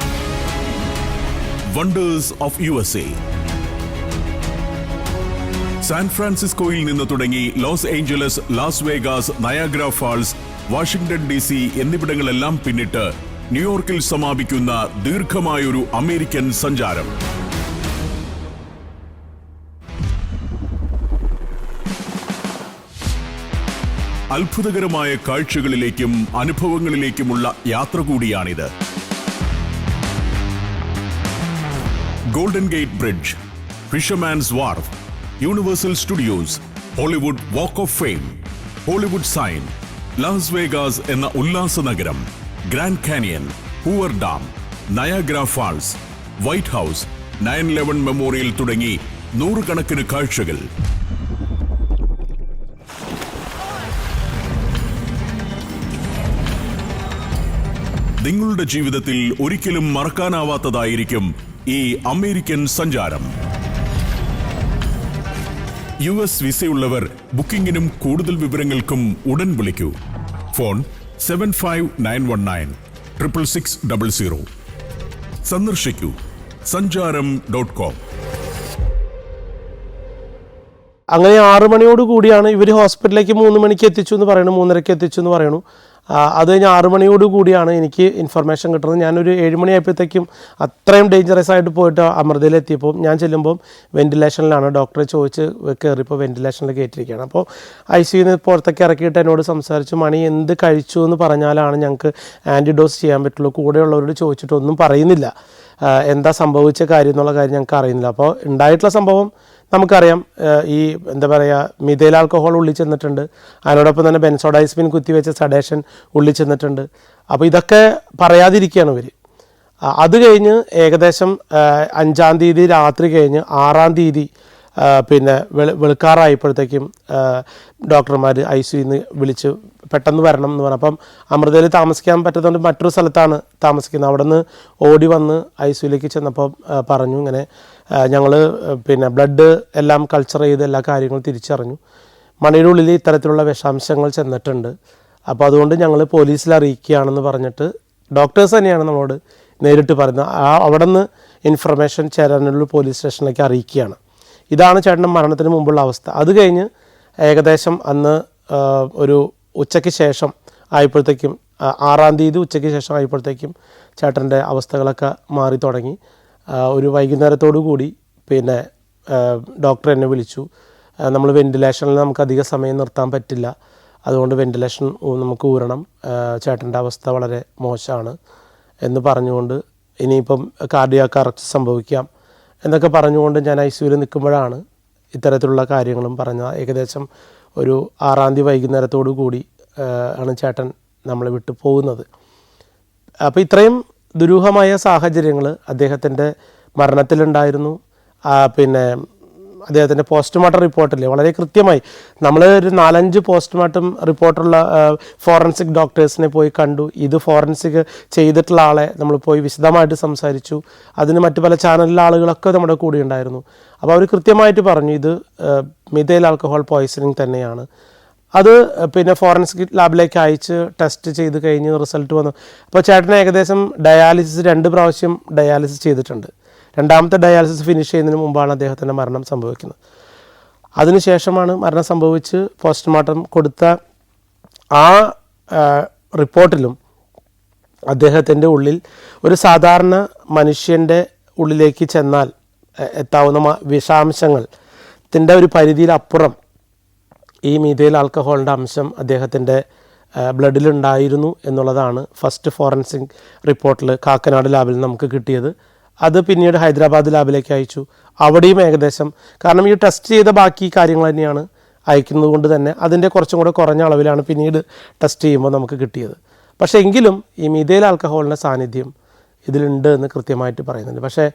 Wonders of USA. സാൻ ഫ്രാൻസിസ്കോയിൽ നിന്ന് തുടങ്ങി Los Angeles, Las Vegas, Niagara Falls, Washington DC എന്നിവിടങ്ങളെല്ലാം പിന്നിട്ട് ന്യൂയോർക്കിൽ സമാപിക്കുന്ന ദീർഘമായൊരു അമേരിക്കൻ സഞ്ചാരം. അത്ഭുതകരമായ കാഴ്ചകളിലേക്കും അനുഭവങ്ങളിലേക്കുമുള്ള യാത്ര കൂടിയാണിത്. Golden Gate Bridge, Fisherman's Wharf, Universal Studios, Hollywood Walk of Fame, Hollywood sign, Las Vegas എന്ന ഉല്ലാസ നഗരം, Grand Canyon, Hoover Dam, Niagara Falls, White House, 9/11 memorial തുടങ്ങി 100 കണക്കിന് കാഴ്ചകൾ. നിങ്ങളുടെ ജീവിതത്തിൽ ഒരിക്കലും മറക്കാനാവാത്തതായിരിക്കും ഈ അമേരിക്കൻ സഞ്ചാരം. US വിസയുള്ളവർ ബുക്കിംഗിനും കൂടുതൽ വിവരങ്ങൾക്കും ഉടൻ വിളിക്കൂ. ഫോൺ 75919 സന്ദർശിക്കൂ sanjaram.com. അങ്ങനെ 6 മണിയോട് കൂടിയാണ് ഇവർ ഹോസ്പിറ്റലിലേക്ക് 3 മണിക്ക് എത്തിച്ചു എന്ന് പറയുന്നു, 3:30 എത്തിച്ചു എന്ന് പറയുന്നു. അത് കഴിഞ്ഞ് 6 മണിയോട് കൂടിയാണ് എനിക്ക് ഇൻഫർമേഷൻ കിട്ടുന്നത്. ഞാനൊരു 7 മണിയായപ്പോഴത്തേക്കും അത്രയും ഡേഞ്ചറസ് ആയിട്ട് പോയിട്ട് അമൃതയിലെത്തിയപ്പോൾ ഞാൻ ചെല്ലുമ്പോൾ വെൻറ്റിലേഷനിലാണ്. ഡോക്ടറെ ചോദിച്ച് കയറിയപ്പോൾ വെൻറ്റിലേഷനിൽ കയറ്റിയിരിക്കുകയാണ്. അപ്പോൾ ICUന്ന് പുറത്തേക്ക് ഇറക്കിയിട്ട് എന്നോട് സംസാരിച്ചു, മണി എന്ത് കഴിച്ചു എന്ന് പറഞ്ഞാലാണ് ഞങ്ങൾക്ക് ആൻറ്റിഡോസ് ചെയ്യാൻ പറ്റുള്ളൂ. കൂടെയുള്ളവരോട് ചോദിച്ചിട്ട് ഒന്നും പറയുന്നില്ല, എന്താ സംഭവിച്ച കാര്യം എന്നുള്ള കാര്യം ഞങ്ങൾക്ക് അറിയുന്നില്ല. അപ്പോൾ ഉണ്ടായിട്ടുള്ള സംഭവം നമുക്കറിയാം. ഈ എന്താ പറയുക, മിഥൈൽ ആൽക്കഹോൾ ഉള്ളിൽ ചെന്നിട്ടുണ്ട്, അതിനോടൊപ്പം തന്നെ ബെൻസോഡൈസ്പിൻ കുത്തിവെച്ച സഡേഷൻ ഉള്ളിൽ ചെന്നിട്ടുണ്ട്. അപ്പോൾ ഇതൊക്കെ പറയാതിരിക്കുകയാണ് ഇവർ. അത് കഴിഞ്ഞ് ഏകദേശം 5-ാം തീയതി രാത്രി കഴിഞ്ഞ് 6-ാം തീയതി പിന്നെ വെളുക്കാറായപ്പോഴത്തേക്കും ഡോക്ടർമാർ ICUന്ന് വിളിച്ച് പെട്ടെന്ന് വരണം എന്ന് പറഞ്ഞു. അപ്പം അമൃതയിൽ താമസിക്കാൻ പറ്റുന്നതുകൊണ്ട് മറ്റൊരു സ്ഥലത്താണ് താമസിക്കുന്നത്. അവിടെ നിന്ന് ഓടി വന്ന് ICUലേക്ക് ചെന്നപ്പോൾ പറഞ്ഞു, ഇങ്ങനെ ഞങ്ങൾ പിന്നെ ബ്ലഡ് എല്ലാം കൾച്ചർ ചെയ്ത് എല്ലാ കാര്യങ്ങളും തിരിച്ചറിഞ്ഞു, മണിയുടെ ഉള്ളിൽ ഇത്തരത്തിലുള്ള വിഷാംശങ്ങൾ ചെന്നിട്ടുണ്ട്, അപ്പോൾ അതുകൊണ്ട് ഞങ്ങൾ പോലീസിൽ അറിയിക്കുകയാണെന്ന് പറഞ്ഞിട്ട് ഡോക്ടേഴ്സ് തന്നെയാണ് നമ്മളോട് നേരിട്ട് പറയുന്നത്. അവിടെ നിന്ന് ഇൻഫർമേഷൻ ചേരാനുള്ള പോലീസ് സ്റ്റേഷനിലേക്ക് അറിയിക്കുകയാണ്. ഇതാണ് ചേട്ടൻ്റെ മരണത്തിന് മുമ്പുള്ള അവസ്ഥ. അത് കഴിഞ്ഞ് ഏകദേശം അന്ന് ഒരു ഉച്ചയ്ക്ക് ശേഷം ആയപ്പോഴത്തേക്കും 6-ാം തീയതി ഉച്ചയ്ക്ക് ശേഷം ആയപ്പോഴത്തേക്കും ചേട്ടൻ്റെ അവസ്ഥകളൊക്കെ മാറി തുടങ്ങി. ഒരു വൈകുന്നേരത്തോടു കൂടി പിന്നെ ഡോക്ടർ എന്നെ വിളിച്ചു, നമ്മൾ വെൻറ്റിലേഷനിൽ നമുക്ക് അധിക സമയം നിർത്താൻ പറ്റില്ല, അതുകൊണ്ട് വെൻറ്റിലേഷൻ നമുക്ക് ഊരണം, ചേട്ടൻ്റെ അവസ്ഥ വളരെ മോശമാണ് എന്ന് പറഞ്ഞുകൊണ്ട് ഇനിയിപ്പം കാർഡിയാക് അറസ്റ്റ് സംഭവിക്കാം എന്നൊക്കെ പറഞ്ഞുകൊണ്ട് ഞാൻ ICUവിൽ നിൽക്കുമ്പോഴാണ് ഇത്തരത്തിലുള്ള കാര്യങ്ങളും പറഞ്ഞത്. ഏകദേശം ഒരു 6-ാം തീയതി വൈകുന്നേരത്തോടു കൂടി ആണ് ചേട്ടൻ നമ്മളെ വിട്ടു പോകുന്നത്. അപ്പോൾ ഇത്രയും ദുരൂഹമായ സാഹചര്യങ്ങൾ അദ്ദേഹത്തിൻ്റെ മരണത്തിലുണ്ടായിരുന്നു. പിന്നെ അദ്ദേഹത്തിൻ്റെ പോസ്റ്റ്മോർട്ടം റിപ്പോർട്ടിൽ വളരെ കൃത്യമായി നമ്മൾ ഒരു 4-5 പോസ്റ്റ്മോർട്ടം റിപ്പോർട്ടുള്ള ഫോറൻസിക് ഡോക്ടേഴ്സിനെ പോയി കണ്ടു. ഇത് ഫോറൻസിക് ചെയ്തിട്ടുള്ള ആളെ നമ്മൾ പോയി വിശദമായിട്ട് സംസാരിച്ചു. അതിന് മറ്റു പല ചാനലിലെ ആളുകളൊക്കെ നമ്മുടെ കൂടെ ഉണ്ടായിരുന്നു. അപ്പോൾ അവർ കൃത്യമായിട്ട് പറഞ്ഞു ഇത് മിഥൈൽ ആൽക്കഹോൾ പോയ്സണിങ് തന്നെയാണ്. അത് പിന്നെ ഫോറൻസിക് ലാബിലേക്ക് അയച്ച് ടെസ്റ്റ് ചെയ്ത് കഴിഞ്ഞ് റിസൾട്ട് വന്നു. അപ്പോൾ ചേട്ടന് ഏകദേശം ഡയാലിസിസ് 2 പ്രാവശ്യം ഡയാലിസിസ് ചെയ്തിട്ടുണ്ട്. 2ാമത്തെ ഡയാലിസിസ് ഫിനിഷ് ചെയ്യുന്നതിന് മുമ്പാണ് അദ്ദേഹത്തിൻ്റെ മരണം സംഭവിക്കുന്നത്. അതിനുശേഷമാണ് മരണം സംഭവിച്ച് പോസ്റ്റ്മോർട്ടം കൊടുത്ത ആ റിപ്പോർട്ടിലും അദ്ദേഹത്തിൻ്റെ ഉള്ളിൽ ഒരു സാധാരണ മനുഷ്യൻ്റെ ഉള്ളിലേക്ക് ചെന്നാൽ എത്താവുന്ന വിഷാംശത്തിൻ്റെ ഒരു പരിധിയിലപ്പുറം ഈ മിഥൈൽ ആൽക്കഹോളിൻ്റെ അംശം അദ്ദേഹത്തിൻ്റെ ബ്ലഡിലുണ്ടായിരുന്നു എന്നുള്ളതാണ് ഫസ്റ്റ് ഫോറൻസിക് റിപ്പോർട്ടിൽ കാക്കനാട് ലാബിൽ നമുക്ക് കിട്ടിയത്. അത് പിന്നീട് ഹൈദരാബാദ് ലാബിലേക്ക് അയച്ചു. അവിടെയും ഏകദേശം, കാരണം ഈ ടെസ്റ്റ് ചെയ്ത ബാക്കി കാര്യങ്ങൾ തന്നെയാണ് അയക്കുന്നത് കൊണ്ട് തന്നെ അതിൻ്റെ കുറച്ചും കൂടെ കുറഞ്ഞ അളവിലാണ് പിന്നീട് ടെസ്റ്റ് ചെയ്യുമ്പോൾ നമുക്ക് കിട്ടിയത്. പക്ഷേ എങ്കിലും ഈ മിഥൈൽ ആൽക്കഹോളിൻ്റെ സാന്നിധ്യം ഇതിലുണ്ട് എന്ന് കൃത്യമായിട്ട് പറയുന്നുണ്ട്. പക്ഷേ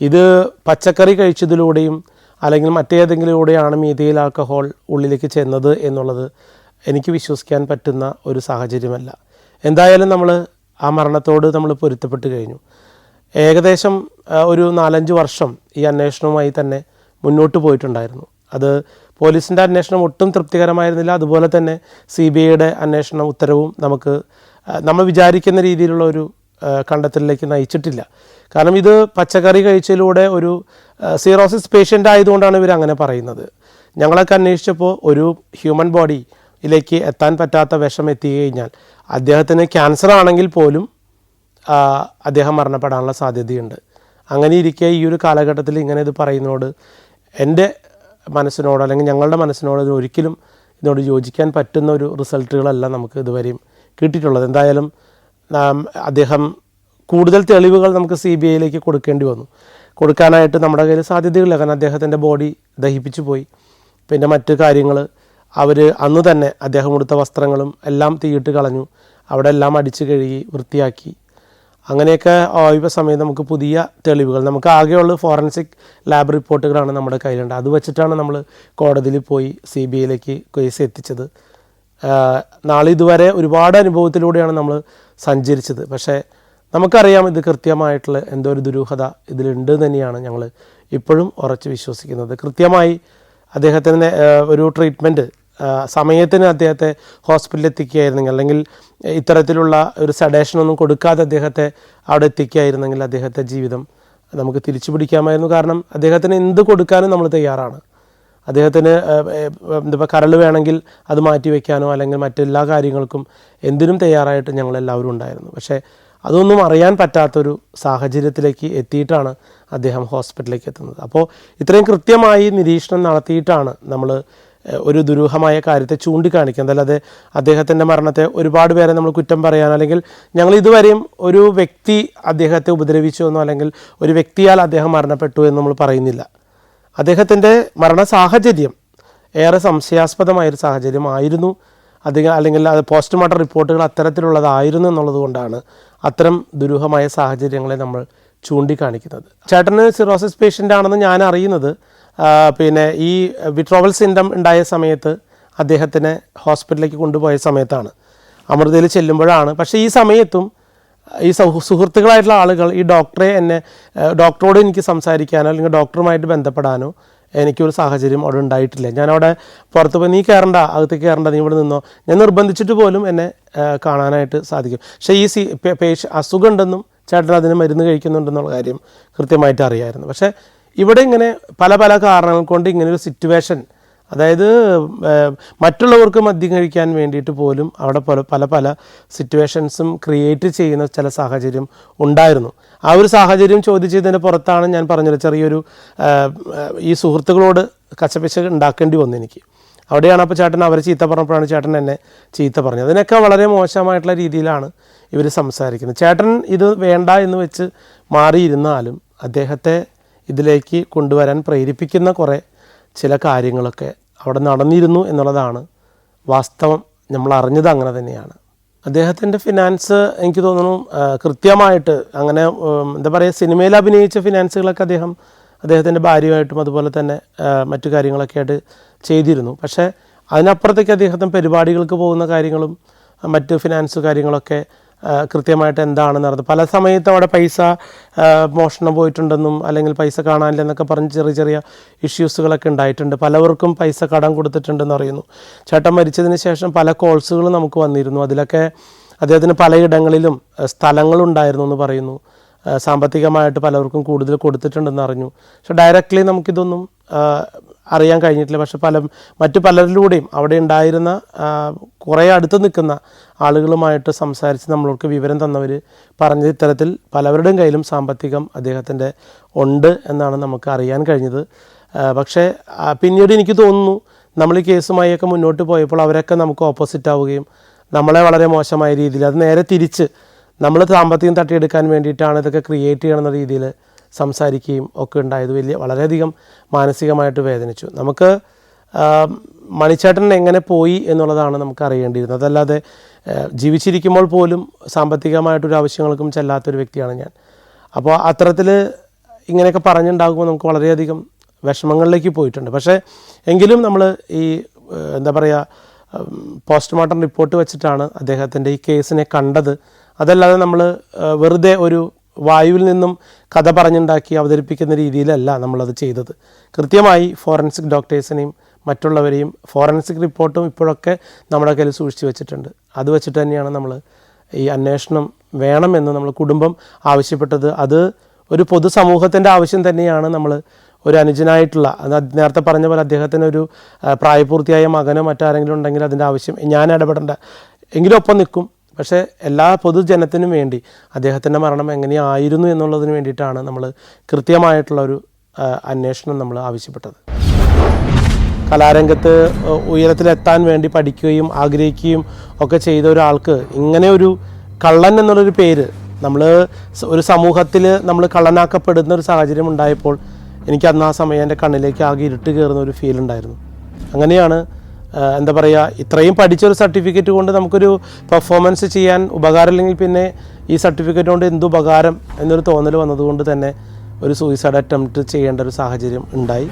ഇത് പച്ചക്കറി കഴിച്ചതിലൂടെയും അല്ലെങ്കിൽ മറ്റേതെങ്കിലൂടെയാണ് മിഥൈൽ ആൽക്കഹോൾ ഉള്ളിലേക്ക് ചെന്നത് എന്നുള്ളത് എനിക്ക് വിശ്വസിക്കാൻ പറ്റുന്ന ഒരു സാഹചര്യമല്ല. എന്തായാലും നമ്മൾ ആ മരണത്തോട് നമ്മൾ പൊരുത്തപ്പെട്ട് കഴിഞ്ഞു. ഏകദേശം ഒരു 4-5 വർഷം ഈ അന്വേഷണവുമായി തന്നെ മുന്നോട്ട് പോയിട്ടുണ്ടായിരുന്നു. അത് പോലീസിൻ്റെ അന്വേഷണം ഒട്ടും തൃപ്തികരമായിരുന്നില്ല. അതുപോലെ തന്നെ CBIയുടെ അന്വേഷണ ഉത്തരവും നമ്മൾ വിചാരിക്കുന്ന രീതിയിലുള്ള ഒരു കണ്ടെത്തലിലേക്ക് നയിച്ചിട്ടില്ല. കാരണം ഇത് പച്ചക്കറി കഴിച്ചതിലൂടെ ഒരു സിറോസിസ് പേഷ്യൻ്റ് ആയതുകൊണ്ടാണ് ഇവർ അങ്ങനെ പറയുന്നത്. ഞങ്ങളൊക്കെ അന്വേഷിച്ചപ്പോൾ ഒരു ഹ്യൂമൻ ബോഡിയിലേക്ക് എത്താൻ പറ്റാത്ത വിഷം എത്തിക്കഴിഞ്ഞാൽ അദ്ദേഹത്തിന് ക്യാൻസർ ആണെങ്കിൽ പോലും അദ്ദേഹം മരണപ്പെടാനുള്ള സാധ്യതയുണ്ട്. അങ്ങനെ ഇരിക്കെ ഈ ഒരു കാലഘട്ടത്തിൽ ഇങ്ങനെ ഇത് പറയുന്നതോട് എൻ്റെ മനസ്സിനോട് അല്ലെങ്കിൽ ഞങ്ങളുടെ മനസ്സിനോട് ഒരിക്കലും ഇതിനോട് യോജിക്കാൻ പറ്റുന്ന ഒരു റിസൾട്ടുകളല്ല നമുക്ക് ഇതുവരെയും കിട്ടിയിട്ടുള്ളത്. എന്തായാലും അദ്ദേഹം കൂടുതൽ തെളിവുകൾ നമുക്ക് CBIയിലേക്ക് കൊടുക്കേണ്ടി വന്നു. കൊടുക്കാനായിട്ട് നമ്മുടെ കയ്യിൽ സാധ്യതകളില്ല. കാരണം അദ്ദേഹത്തിൻ്റെ ബോഡി ദഹിപ്പിച്ചു പോയി. പിന്നെ മറ്റു കാര്യങ്ങൾ അവർ അന്ന് തന്നെ അദ്ദേഹം ഉടുത്ത വസ്ത്രങ്ങളും എല്ലാം തീയിട്ട് കളഞ്ഞു. അവിടെ എല്ലാം അടിച്ചു കഴുകി വൃത്തിയാക്കി. അങ്ങനെയൊക്കെ ആയ സമയത്ത് നമുക്ക് പുതിയ തെളിവുകൾ, നമുക്ക് ആകെയുള്ള ഫോറൻസിക് ലാബ് റിപ്പോർട്ടുകളാണ് നമ്മുടെ കയ്യിലുണ്ട്. അത് വെച്ചിട്ടാണ് നമ്മൾ കോടതിയിൽ പോയി CBIയിലേക്ക് കേസ് എത്തിച്ചത്. നാളിതുവരെ ഒരുപാട് അനുഭവത്തിലൂടെയാണ് നമ്മൾ സഞ്ചരിച്ചത്. പക്ഷേ നമുക്കറിയാം ഇത് കൃത്യമായിട്ടുള്ള എന്തോ ഒരു ദുരൂഹത ഇതിലുണ്ട് തന്നെയാണ് ഞങ്ങൾ ഇപ്പോഴും ഉറച്ച് വിശ്വസിക്കുന്നത്. കൃത്യമായി അദ്ദേഹത്തിന് ഒരു ട്രീറ്റ്മെൻറ്റ് സമയത്തിന് അദ്ദേഹത്തെ ഹോസ്പിറ്റലിൽ എത്തിക്കുകയായിരുന്നെങ്കിൽ, അല്ലെങ്കിൽ ഇത്തരത്തിലുള്ള ഒരു സഡേഷനൊന്നും കൊടുക്കാതെ അദ്ദേഹത്തെ അവിടെ എത്തിക്കുകയായിരുന്നെങ്കിൽ അദ്ദേഹത്തെ ജീവിതം നമുക്ക് തിരിച്ചു പിടിക്കാമായിരുന്നു. കാരണം അദ്ദേഹത്തിന് എന്ത് കൊടുക്കാനും നമ്മൾ തയ്യാറാണ്. അദ്ദേഹത്തിന് എന്താ കരൾ വേണമെങ്കിൽ അത് മാറ്റി വയ്ക്കാനോ അല്ലെങ്കിൽ മറ്റെല്ലാ കാര്യങ്ങൾക്കും എന്തിനും തയ്യാറായിട്ട് ഞങ്ങളെല്ലാവരും ഉണ്ടായിരുന്നു. പക്ഷേ അതൊന്നും അറിയാൻ പറ്റാത്തൊരു സാഹചര്യത്തിലേക്ക് എത്തിയിട്ടാണ് അദ്ദേഹം ഹോസ്പിറ്റലിലേക്ക് എത്തുന്നത്. അപ്പോൾ ഇത്രയും കൃത്യമായി നിരീക്ഷണം നടത്തിയിട്ടാണ് നമ്മൾ ഒരു ദുരൂഹമായ കാര്യത്തെ ചൂണ്ടിക്കാണിക്കുന്നത്. അല്ലാതെ അദ്ദേഹത്തിൻ്റെ മരണത്തെ ഒരുപാട് പേരെ നമ്മൾ കുറ്റം പറയാനോ, അല്ലെങ്കിൽ ഞങ്ങൾ ഇതുവരെയും ഒരു വ്യക്തി അദ്ദേഹത്തെ ഉപദ്രവിച്ചു എന്നോ അല്ലെങ്കിൽ ഒരു വ്യക്തിയാൽ അദ്ദേഹം മരണപ്പെട്ടു എന്ന് നമ്മൾ പറയുന്നില്ല. അദ്ദേഹത്തിൻ്റെ മരണ സാഹചര്യം ഏറെ സംശയാസ്പദമായൊരു സാഹചര്യമായിരുന്നു. അല്ലെങ്കിൽ അത് പോസ്റ്റ്മോർട്ടം റിപ്പോർട്ടുകൾ അത്തരത്തിലുള്ളതായിരുന്നു എന്നുള്ളത് കൊണ്ടാണ് അത്തരം ദുരൂഹമായ സാഹചര്യങ്ങളെ നമ്മൾ ചൂണ്ടിക്കാണിക്കുന്നത്. ചേട്ടന് സിറോസിസ് പേഷ്യൻ്റ് ആണെന്ന് ഞാൻ അറിയുന്നത് പിന്നെ ഈ വിട്രോവൽ സിൻഡം ഉണ്ടായ സമയത്ത് അദ്ദേഹത്തിനെ ഹോസ്പിറ്റലിലേക്ക് കൊണ്ടുപോയ സമയത്താണ്, അമൃതയിൽ ചെല്ലുമ്പോഴാണ്. പക്ഷേ ഈ സമയത്തും ഈ സുഹൃത്തുക്കളായിട്ടുള്ള ആളുകൾ ഈ ഡോക്ടറോട് എനിക്ക് സംസാരിക്കാനോ അല്ലെങ്കിൽ ഡോക്ടറുമായിട്ട് ബന്ധപ്പെടാനോ എനിക്കൊരു സാഹചര്യം അവിടെ ഉണ്ടായിട്ടില്ല. ഞാനവിടെ പുറത്ത് പോയി നീ കയറണ്ട, അകത്തേക്ക് കയറണ്ട, നീ ഇവിടെ നിന്നോ, ഞാൻ നിർബന്ധിച്ചിട്ട് പോലും എന്നെ കാണാനായിട്ട് സാധിക്കും. പക്ഷേ ഈ അസുഖം ഉണ്ടെന്നും ചേട്ടൻ അതിന് മരുന്ന് കഴിക്കുന്നുണ്ടെന്നുള്ള കാര്യം കൃത്യമായിട്ട് അറിയാമായിരുന്നു. പക്ഷേ ഇവിടെ ഇങ്ങനെ പല പല കാരണങ്ങൾ കൊണ്ട് ഇങ്ങനൊരു സിറ്റുവേഷൻ, അതായത് മറ്റുള്ളവർക്ക് മദ്യം കഴിക്കാൻ വേണ്ടിയിട്ട് പോലും അവിടെ പല പല സിറ്റുവേഷൻസും ക്രിയേറ്റ് ചെയ്യുന്ന ചില സാഹചര്യം ഉണ്ടായിരുന്നു. ആ ഒരു സാഹചര്യം ചോദിച്ചതിൻ്റെ പുറത്താണ് ഞാൻ പറഞ്ഞത് ചെറിയൊരു ഈ സുഹൃത്തുക്കളോട് കച്ചപിച്ച ഉണ്ടാക്കേണ്ടി വന്നു എനിക്ക്. അവിടെയാണ് അപ്പോൾ ചേട്ടൻ അവരെ ചീത്ത പറഞ്ഞപ്പോഴാണ് ചേട്ടൻ എന്നെ ചീത്ത പറഞ്ഞത്. അതിനൊക്കെ വളരെ മോശമായിട്ടുള്ള രീതിയിലാണ് ഇവർ സംസാരിക്കുന്നത്. ചേട്ടൻ ഇത് വേണ്ട എന്ന് വെച്ച് മാറിയിരുന്നാലും അദ്ദേഹത്തെ ഇതിലേക്ക് കൊണ്ടുവരാൻ പ്രേരിപ്പിക്കുന്ന കുറേ ചില കാര്യങ്ങളൊക്കെ അവിടെ നടന്നിരുന്നു എന്നുള്ളതാണ് വാസ്തവം. നമ്മൾ അറിഞ്ഞത് അങ്ങനെ തന്നെയാണ്. അദ്ദേഹത്തിൻ്റെ ഫിനാൻസ് എനിക്ക് തോന്നുന്നു കൃത്യമായിട്ട് അങ്ങനെ എന്താ പറയുക, സിനിമയിൽ അഭിനയിച്ച ഫിനാൻസുകളൊക്കെ അദ്ദേഹത്തിൻ്റെ ഭാര്യയുമായിട്ടും അതുപോലെ തന്നെ മറ്റു കാര്യങ്ങളൊക്കെ ആയിട്ട് ചെയ്തിരുന്നു. പക്ഷേ അതിനപ്പുറത്തേക്ക് അദ്ദേഹത്തിന് പരിപാടികൾക്ക് പോകുന്ന കാര്യങ്ങളും മറ്റ് ഫിനാൻസ് കാര്യങ്ങളൊക്കെ കൃത്യമായിട്ട് എന്താണ് നടന്നത്. പല സമയത്ത് അവിടെ പൈസ മോഷണം പോയിട്ടുണ്ടെന്നും അല്ലെങ്കിൽ പൈസ കാണാനില്ലെന്നൊക്കെ പറഞ്ഞ് ചെറിയ ചെറിയ ഇഷ്യൂസുകളൊക്കെ ഉണ്ടായിട്ടുണ്ട്. പലവർക്കും പൈസ കടം കൊടുത്തിട്ടുണ്ടെന്ന് അറിയുന്നു. ചേട്ടൻ മരിച്ചതിന് ശേഷം പല കോൾസുകൾ നമുക്ക് വന്നിരുന്നു. അതിലൊക്കെ അദ്ദേഹത്തിന് പലയിടങ്ങളിലും സ്ഥലങ്ങളുണ്ടായിരുന്നു എന്ന് പറയുന്നു. സാമ്പത്തികമായിട്ട് പലവർക്കും കൂടുതൽ കൊടുത്തിട്ടുണ്ടെന്ന് അറിഞ്ഞു. പക്ഷെ ഡയറക്റ്റ്ലി നമുക്കിതൊന്നും അറിയാൻ കഴിഞ്ഞിട്ടില്ല. പക്ഷെ മറ്റു പലരിലൂടെയും അവിടെ ഉണ്ടായിരുന്ന കുറേ അടുത്ത് നിൽക്കുന്ന ആളുകളുമായിട്ട് സംസാരിച്ച് നമ്മൾക്ക് വിവരം തന്നവർ പറഞ്ഞത് ഇത്തരത്തിൽ പലവരുടെയും കയ്യിലും സാമ്പത്തികം അദ്ദേഹത്തിൻ്റെ ഉണ്ട് എന്നാണ് നമുക്ക് അറിയാൻ കഴിഞ്ഞത്. പക്ഷേ പിന്നീട് എനിക്ക് തോന്നുന്നു നമ്മൾ ഈ കേസുമായൊക്കെ മുന്നോട്ട് പോയപ്പോൾ അവരൊക്കെ നമുക്ക് ഓപ്പോസിറ്റ് ആവുകയും നമ്മളെ വളരെ മോശമായ രീതിയിൽ, അത് നേരെ തിരിച്ച് നമ്മൾ സാമ്പത്തികം തട്ടിയെടുക്കാൻ വേണ്ടിയിട്ടാണ് ഇതൊക്കെ ക്രിയേറ്റ് ചെയ്യണമെന്ന രീതിയിൽ സംസാരിക്കുകയും ഒക്കെ ഉണ്ടായത് വളരെയധികം മാനസികമായിട്ട് വേദനിച്ചു. നമുക്ക് മണിച്ചേട്ടൻ എങ്ങനെ പോയി എന്നുള്ളതാണ് നമുക്ക് അറിയേണ്ടിയിരുന്നത്. അതല്ലാതെ ജീവിച്ചിരിക്കുമ്പോൾ പോലും സാമ്പത്തികമായിട്ടൊരു ആവശ്യങ്ങൾക്കും ചെല്ലാത്തൊരു വ്യക്തിയാണ് ഞാൻ. അപ്പോൾ അത്തരത്തിൽ ഇങ്ങനെയൊക്കെ പറഞ്ഞുണ്ടാകുമ്പോൾ നമുക്ക് വളരെയധികം വിഷമങ്ങളിലേക്ക് പോയിട്ടുണ്ട്. പക്ഷേ എങ്കിലും നമ്മൾ ഈ എന്താ പറയുക പോസ്റ്റ്മോർട്ടം റിപ്പോർട്ട് വെച്ചിട്ടാണ് അദ്ദേഹത്തിൻ്റെ ഈ കേസിനെ കണ്ടത്. അതല്ലാതെ നമ്മൾ വെറുതെ ഒരു വായുവിൽ നിന്നും കഥ പറഞ്ഞുണ്ടാക്കി അവതരിപ്പിക്കുന്ന രീതിയിലല്ല നമ്മളത് ചെയ്തത്. കൃത്യമായി ഫോറൻസിക് ഡോക്ടേഴ്സിനെയും മറ്റുള്ളവരെയും ഫോറൻസിക് റിപ്പോർട്ടും ഇപ്പോഴൊക്കെ നമ്മുടെ കയ്യിൽ സൂക്ഷിച്ച് വെച്ചിട്ടുണ്ട്. അത് വെച്ചിട്ട് തന്നെയാണ് നമ്മൾ ഈ അന്വേഷണം വേണമെന്ന് നമ്മൾ കുടുംബം ആവശ്യപ്പെട്ടത്. അത് ഒരു പൊതുസമൂഹത്തിൻ്റെ ആവശ്യം തന്നെയാണ്. നമ്മൾ ഒരു അനുജനായിട്ടുള്ള, നേരത്തെ പറഞ്ഞ പോലെ അദ്ദേഹത്തിന് ഒരു പ്രായപൂർത്തിയായ മകനോ മറ്റാരെങ്കിലും ഉണ്ടെങ്കിൽ അതിൻ്റെ ആവശ്യം ഞാൻ ഇടപെടേണ്ട എങ്കിലും ഒപ്പം നിൽക്കും. പക്ഷേ എല്ലാ പൊതുജനത്തിനും വേണ്ടി അദ്ദേഹത്തിൻ്റെ മരണം എങ്ങനെയായിരുന്നു എന്നുള്ളതിന് വേണ്ടിയിട്ടാണ് നമ്മൾ കൃത്യമായിട്ടുള്ളൊരു അന്വേഷണം നമ്മൾ ആവശ്യപ്പെട്ടത്. കലാരംഗത്ത് ഉയരത്തിലെത്താൻ വേണ്ടി പഠിക്കുകയും ആഗ്രഹിക്കുകയും ഒക്കെ ചെയ്ത ഒരാൾക്ക് ഇങ്ങനെ ഒരു കള്ളൻ എന്നുള്ളൊരു പേര്, നമ്മൾ ഒരു സമൂഹത്തിൽ നമ്മൾ കള്ളനാക്കപ്പെടുന്ന ഒരു സാഹചര്യം ഉണ്ടായപ്പോൾ എനിക്ക് അന്ന് ആ സമയം എൻ്റെ കണ്ണിലേക്ക് ആകെ ഇരുട്ട് കയറുന്ന ഒരു ഫീൽ ഉണ്ടായിരുന്നു. അങ്ങനെയാണ് എന്താ പറയുക, ഇത്രയും പഠിച്ചൊരു സർട്ടിഫിക്കറ്റ് കൊണ്ട് നമുക്കൊരു പെർഫോമൻസ് ചെയ്യാൻ ഉപകാരമില്ലെങ്കിൽ പിന്നെ ഈ സർട്ടിഫിക്കറ്റ് കൊണ്ട് എന്ത് ഉപകാരം എന്നൊരു തോന്നൽ വന്നതുകൊണ്ട് തന്നെ ഒരു സൂയിസൈഡ് അറ്റംപ്റ്റ് ചെയ്യേണ്ട ഒരു സാഹചര്യം ഉണ്ടായി.